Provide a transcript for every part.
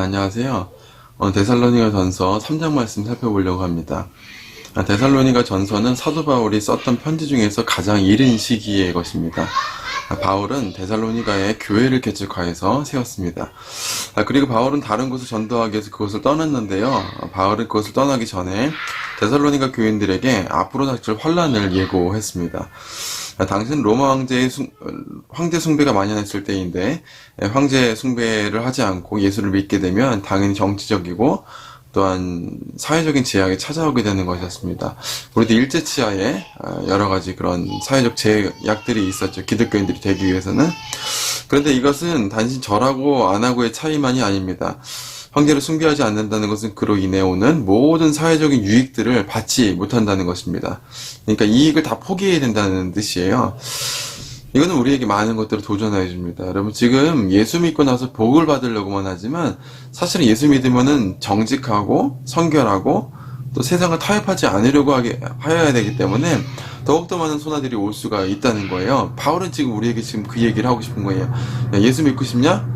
안녕하세요. 데살로니가 전서 3장 말씀 살펴보려고 합니다. 데살로니가 전서는 사도 바울이 썼던 편지 중에서 가장 이른 시기의 것입니다. 바울은 데살로니가에 교회를 개척하여서 세웠습니다. 그리고 바울은 다른 곳을 전도하기 위해서 그곳을 떠났는데요. 바울은 그곳을 떠나기 전에 데살로니가 교인들에게 앞으로 닥칠 환란을 예고했습니다. 당시는 로마 황제 숭배가 만연했을 때인데, 황제 숭배를 하지 않고 예수를 믿게 되면 당연히 정치적이고 또한 사회적인 제약이 찾아오게 되는 것이었습니다. 우리도 일제치하에 여러 가지 그런 사회적 제약들이 있었죠. 기독교인들이 되기 위해서는. 그런데 이것은 단지 절하고 안 하고의 차이만이 아닙니다. 황제를 숭배하지 않는다는 것은 그로 인해 오는 모든 사회적인 유익들을 받지 못한다는 것입니다. 그러니까 이익을 다 포기해야 된다는 뜻이에요. 이거는 우리에게 많은 것들을 도전해 줍니다. 여러분, 지금 예수 믿고 나서 복을 받으려고만 하지만 사실은 예수 믿으면은 정직하고 성결하고 또 세상을 타협하지 않으려고 하여야 되기 때문에 더욱더 많은 손아들이 올 수가 있다는 거예요. 바울은 지금 우리에게 지금 그 얘기를 하고 싶은 거예요. 야, 예수 믿고 싶냐?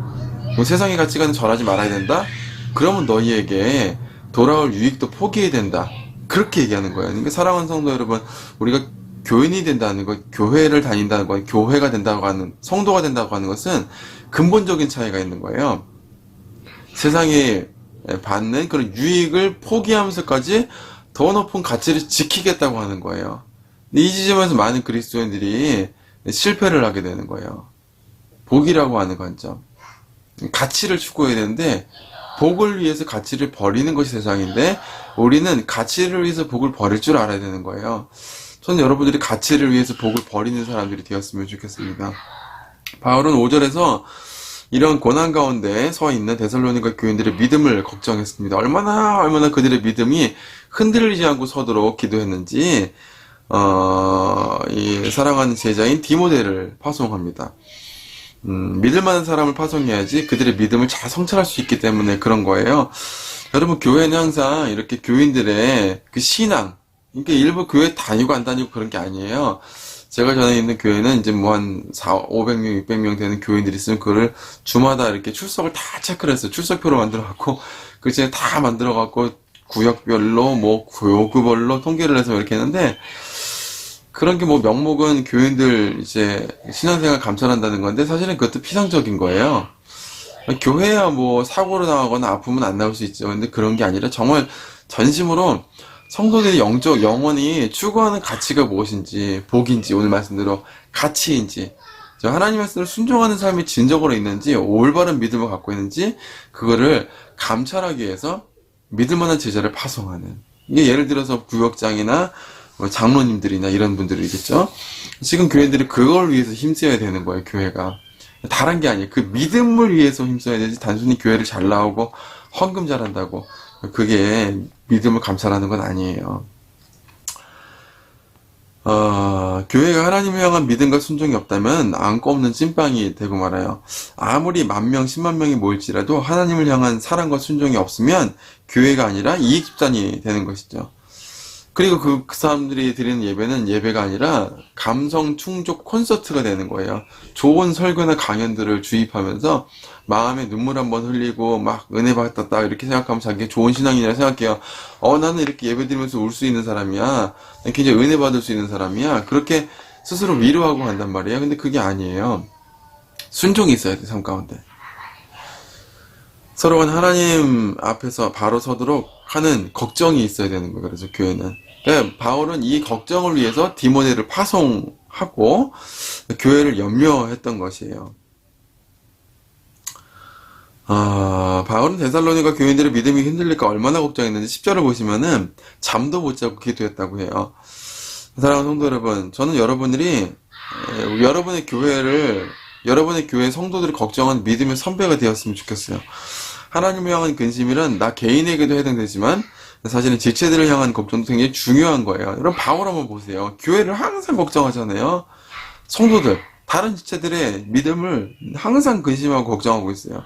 뭐 세상의 가치관은 절하지 말아야 된다? 그러면 너희에게 돌아올 유익도 포기해야 된다. 그렇게 얘기하는 거예요. 그러니까 사랑하는 성도 여러분, 우리가 교인이 된다는 것, 교회를 다닌다는 것, 교회가 된다고 하는, 성도가 된다고 하는 것은 근본적인 차이가 있는 거예요. 세상에 받는 그런 유익을 포기하면서까지 더 높은 가치를 지키겠다고 하는 거예요. 이 지점에서 많은 그리스도인들이 실패를 하게 되는 거예요. 복이라고 하는 관점. 가치를 추구해야 되는데 복을 위해서 가치를 버리는 것이 세상인데 우리는 가치를 위해서 복을 버릴 줄 알아야 되는 거예요. 저는 여러분들이 가치를 위해서 복을 버리는 사람들이 되었으면 좋겠습니다. 바울은 5절에서 이런 고난 가운데 서 있는 데살로니가 교인들의 믿음을 걱정했습니다. 얼마나 그들의 믿음이 흔들리지 않고 서도록 기도했는지 이 사랑하는 제자인 디모데를 파송합니다. 믿을 만한 사람을 파송해야지 그들의 믿음을 잘 성찰할 수 있기 때문에 그런 거예요. 여러분, 교회는 항상 이렇게 교인들의 그 신앙, 그러니까 일부 교회 다니고 안 다니고 그런 게 아니에요. 제가 전에 있는 교회는 이제 뭐 한 500명, 600명 되는 교인들이 있으면 그거를 주마다 이렇게 출석을 다 체크를 했어요. 출석표로 만들어갖고, 그 중에 다 만들어갖고, 구역별로, 뭐, 교구별로 통계를 해서 이렇게 했는데, 그런 게 뭐 명목은 교인들 이제 신앙생활 감찰한다는 건데 사실은 그것도 피상적인 거예요. 교회야 뭐 사고로 나가거나 아프면 안 나올 수 있죠. 근데 그런 게 아니라 정말 전심으로 성도들의 영혼이 추구하는 가치가 무엇인지, 복인지, 오늘 말씀대로 가치인지, 하나님 말씀을 순종하는 삶이 진정으로 있는지, 올바른 믿음을 갖고 있는지, 그거를 감찰하기 위해서 믿을 만한 제자를 파송하는. 이게 예를 들어서 구역장이나 장로님들이나 이런 분들이겠죠. 지금 교회들이 그걸 위해서 힘써야 되는 거예요. 교회가 다른 게 아니에요. 그 믿음을 위해서 힘써야 되지 단순히 교회를 잘 나오고 헌금 잘한다고 그게 믿음을 감찰하는 건 아니에요. 교회가 하나님을 향한 믿음과 순종이 없다면 안고 없는 찐빵이 되고 말아요. 아무리 10,000명, 100,000명이 모일지라도 하나님을 향한 사랑과 순종이 없으면 교회가 아니라 이익집단이 되는 것이죠. 그리고 그 사람들이 드리는 예배는 예배가 아니라 감성 충족 콘서트가 되는 거예요. 좋은 설교나 강연들을 주입하면서 마음에 눈물 한번 흘리고 막 은혜 받았다 이렇게 생각하면 자기가 좋은 신앙이라 생각해요. 나는 이렇게 예배 드리면서 울 수 있는 사람이야. 굉장히 은혜 받을 수 있는 사람이야. 그렇게 스스로 위로하고 간단 말이에요. 근데 그게 아니에요. 순종이 있어야 돼, 삶 가운데. 서로가 하나님 앞에서 바로 서도록 하는 걱정이 있어야 되는 거예요. 그래서 교회는. 바울은 이 걱정을 위해서 디모데를 파송하고 교회를 염려했던 것이에요. 바울은 데살로니가 교인들의 믿음이 흔들릴까 얼마나 걱정했는지 10절을 보시면은 잠도 못 자고 기도했다고 해요. 사랑하는 성도 여러분, 저는 여러분의 교회 성도들이 걱정한 믿음의 선배가 되었으면 좋겠어요. 하나님을 향한 근심이란 나 개인에게도 해당되지만 사실은 지체들을 향한 걱정도 굉장히 중요한 거예요. 여러분, 바울 한번 보세요. 교회를 항상 걱정하잖아요. 성도들, 다른 지체들의 믿음을 항상 근심하고 걱정하고 있어요.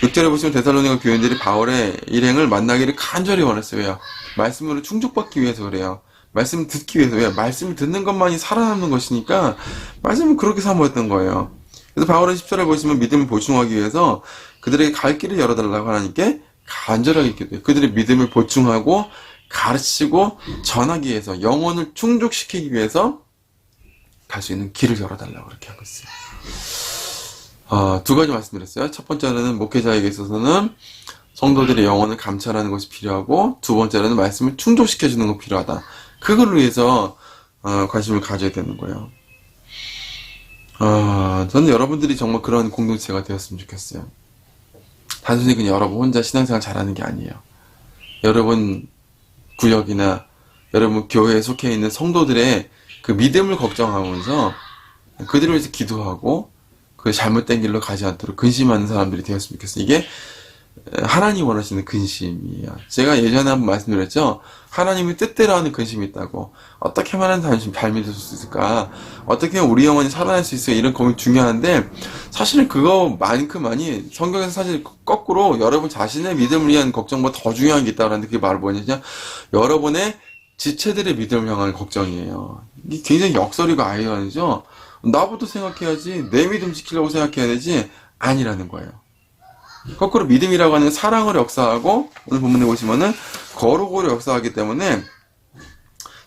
6절에 보시면 데살로니가 교인들이 바울의 일행을 만나기를 간절히 원했어요. 왜요? 말씀으로 충족받기 위해서 그래요. 말씀을 듣기 위해서. 왜? 말씀을 듣는 것만이 살아남는 것이니까 말씀을 그렇게 사모했던 거예요. 그래서 바울은 10절을 보시면 믿음을 보충하기 위해서 그들에게 갈 길을 열어달라고 하나님께 간절하게 기도해요. 그들의 믿음을 보충하고 가르치고 전하기 위해서, 영혼을 충족시키기 위해서 갈 수 있는 길을 열어달라고 그렇게 하고 있어요. 두 가지 말씀드렸어요. 첫 번째는 목회자에게 있어서는 성도들의 영혼을 감찰하는 것이 필요하고, 두 번째는 말씀을 충족시켜주는 것이 필요하다. 그걸 위해서 관심을 가져야 되는 거예요. 저는 여러분들이 정말 그런 공동체가 되었으면 좋겠어요. 단순히 그냥 여러분 혼자 신앙생활 잘하는 게 아니에요. 여러분 구역이나 여러분 교회에 속해 있는 성도들의 그 믿음을 걱정하면서 그들을 위해서 기도하고 그 잘못된 길로 가지 않도록 근심하는 사람들이 되었으면 좋겠어요. 이게 하나님 원하시는 근심이에요. 제가 예전에 한번 말씀드렸죠. 하나님의 뜻대로 하는 근심이 있다고. 어떻게 하면 하나님 잘 믿을 수 있을까? 어떻게 하면 우리 영혼이 살아날 수 있을까? 이런 고민이 중요한데, 사실은 그거만큼만이 성경에서 사실 거꾸로 여러분 자신의 믿음을 위한 걱정보다 더 중요한 게 있다는데, 그게 바로 뭐냐면 여러분의 지체들의 믿음을 향한 걱정이에요. 이게 굉장히 역설이고 아이러니죠. 나부터 생각해야지, 내 믿음 지키려고 생각해야 되지, 아니라는 거예요. 거꾸로 믿음이라고 하는 사랑으로 역사하고, 오늘 본문에 보시면은 거룩으로 역사하기 때문에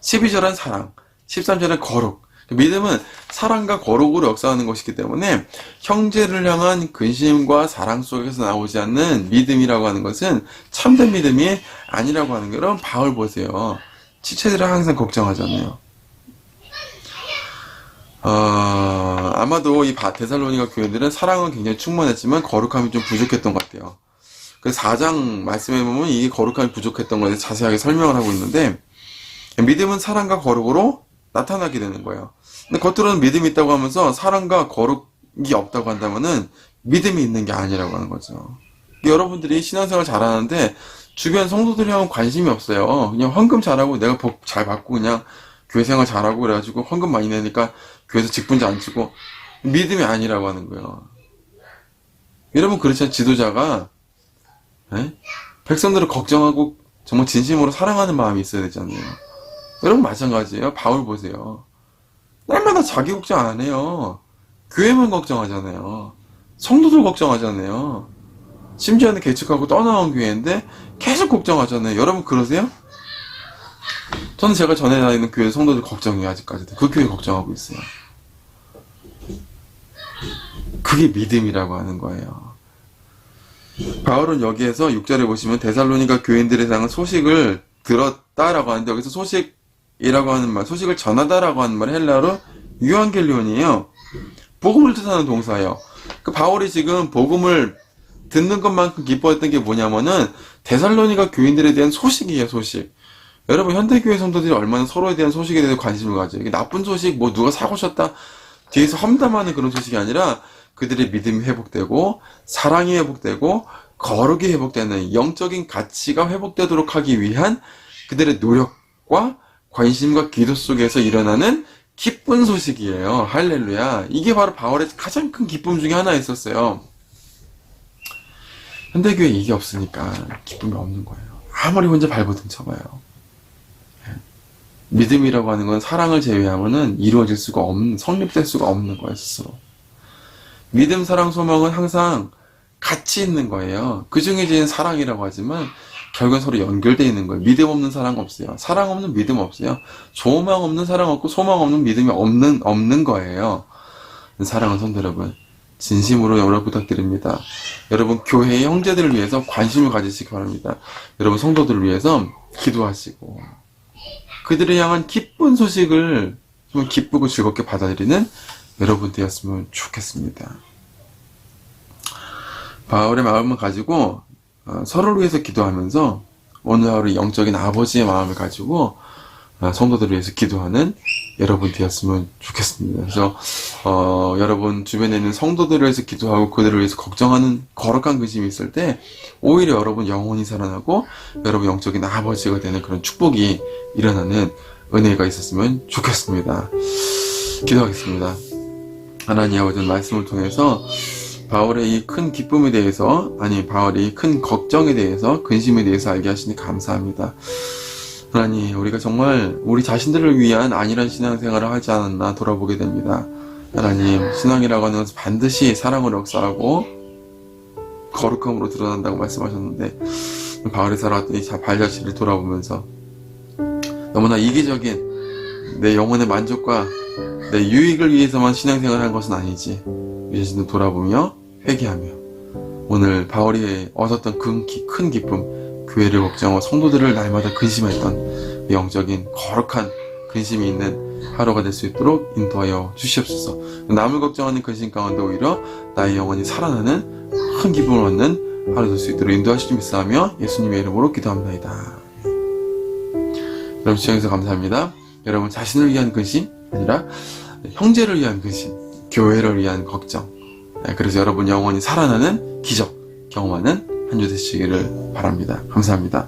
12절은 사랑, 13절은 거룩. 믿음은 사랑과 거룩으로 역사하는 것이기 때문에 형제를 향한 근심과 사랑 속에서 나오지 않는 믿음이라고 하는 것은 참된 믿음이 아니라고 하는 거예요. 여러분 바울 보세요. 지체들을 항상 걱정하잖아요. 아마도 이 데살로니가 교회들은 사랑은 굉장히 충만했지만 거룩함이 좀 부족했던 것 같아요. 그 4장 말씀에 보면 이게 거룩함이 부족했던 것에 자세하게 설명을 하고 있는데, 믿음은 사랑과 거룩으로 나타나게 되는 거예요. 근데 겉으로는 믿음이 있다고 하면서 사랑과 거룩이 없다고 한다면은 믿음이 있는 게 아니라고 하는 거죠. 여러분들이 신앙생활 잘하는데 주변 성도들이랑은 관심이 없어요. 그냥 헌금 잘하고 내가 복 잘 받고 그냥 교회 생활 잘하고 그래가지고 헌금 많이 내니까 교회에서 직분자 안 치고, 믿음이 아니라고 하는 거예요. 여러분 그렇잖아요. 지도자가 백성들을 걱정하고 정말 진심으로 사랑하는 마음이 있어야 되잖아요. 여러분 마찬가지예요. 바울 보세요. 날마다 자기 걱정 안 해요. 교회만 걱정하잖아요. 성도들 걱정하잖아요. 심지어는 개척하고 떠나온 교회인데 계속 걱정하잖아요. 여러분 그러세요? 저는 제가 전에 다니는 교회 성도들 걱정해요. 아직까지도 그 교회 걱정하고 있어요. 그게 믿음이라고 하는 거예요. 바울은 여기에서 6절에 보시면 데살로니가 교인들에 대한 소식을 들었다라고 하는데, 여기서 소식이라고 하는 말, 소식을 전하다라고 하는 말 헬라어로 유앙겔리온이에요. 복음을 뜻하는 동사예요. 그 바울이 지금 복음을 듣는 것만큼 기뻐했던 게 뭐냐면은 데살로니가 교인들에 대한 소식이에요. 소식. 여러분 현대교회 성도들이 얼마나 서로에 대한 소식에 대해서 관심을 가져요. 이게 나쁜 소식, 뭐 누가 사고 쳤다 뒤에서 험담하는 그런 소식이 아니라 그들의 믿음이 회복되고 사랑이 회복되고 거룩이 회복되는 영적인 가치가 회복되도록 하기 위한 그들의 노력과 관심과 기도 속에서 일어나는 기쁜 소식이에요. 할렐루야. 이게 바로 바울의 가장 큰 기쁨 중에 하나였었어요. 현대교회에 이게 없으니까 기쁨이 없는 거예요. 아무리 혼자 발버둥 쳐봐요. 믿음이라고 하는 건 사랑을 제외하면은 이루어질 수가 없는, 성립될 수가 없는 거예요, 스스로. 믿음, 사랑, 소망은 항상 같이 있는 거예요. 그 중에 제일 사랑이라고 하지만 결국은 서로 연결되어 있는 거예요. 믿음 없는 사랑 없어요. 사랑 없는 믿음 없어요. 소망 없는 사랑 없고 소망 없는 믿음이 없는 거예요. 사랑하는 성도 여러분, 진심으로 여러분 부탁드립니다. 여러분 교회의 형제들을 위해서 관심을 가지시기 바랍니다. 여러분 성도들을 위해서 기도하시고 그들을 향한 기쁜 소식을 좀 기쁘고 즐겁게 받아들이는 여러분 되었으면 좋겠습니다. 바울의 마음을 가지고 서로를 위해서 기도하면서 오늘 하루 영적인 아버지의 마음을 가지고 성도들을 위해서 기도하는 여러분 되었으면 좋겠습니다. 그래서 여러분 주변에 있는 성도들을 위해서 기도하고 그들을 위해서 걱정하는 거룩한 근심이 있을 때 오히려 여러분 영혼이 살아나고 여러분 영적인 아버지가 되는 그런 축복이 일어나는 은혜가 있었으면 좋겠습니다. 기도하겠습니다. 하나님 아버지, 말씀을 통해서 바울의 이 큰 기쁨에 대해서, 아니 바울의 큰 걱정에 대해서, 근심에 대해서 알게 하시니 감사합니다. 하나님, 우리가 정말 우리 자신들을 위한 안일한 신앙생활을 하지 않았나 돌아보게 됩니다. 하나님, 신앙이라고 하는 것은 반드시 사랑으로 역사하고 거룩함으로 드러난다고 말씀하셨는데, 바울이 살아왔더니 발자취를 돌아보면서 너무나 이기적인 내 영혼의 만족과 내 유익을 위해서만 신앙생활을 한 것은 아니지, 이 자신을 돌아보며 회개하며 오늘 바울이 얻었던 큰 기쁨, 교회를 걱정하고 성도들을 날마다 근심했던 그 영적인 거룩한 근심이 있는 하루가 될 수 있도록 인도하여 주시옵소서. 남을 걱정하는 근심 가운데 오히려 나의 영혼이 살아나는 큰 기쁨을 얻는 하루 될 수 있도록 인도하시기 믿사하며 예수님의 이름으로 기도합니다. 여러분 시청해주셔서 감사합니다. 여러분 자신을 위한 근심 아니라 형제를 위한 근심, 교회를 위한 걱정, 그래서 여러분 영혼이 살아나는 기적 경험하는 한 주 되시기를 바랍니다. 감사합니다.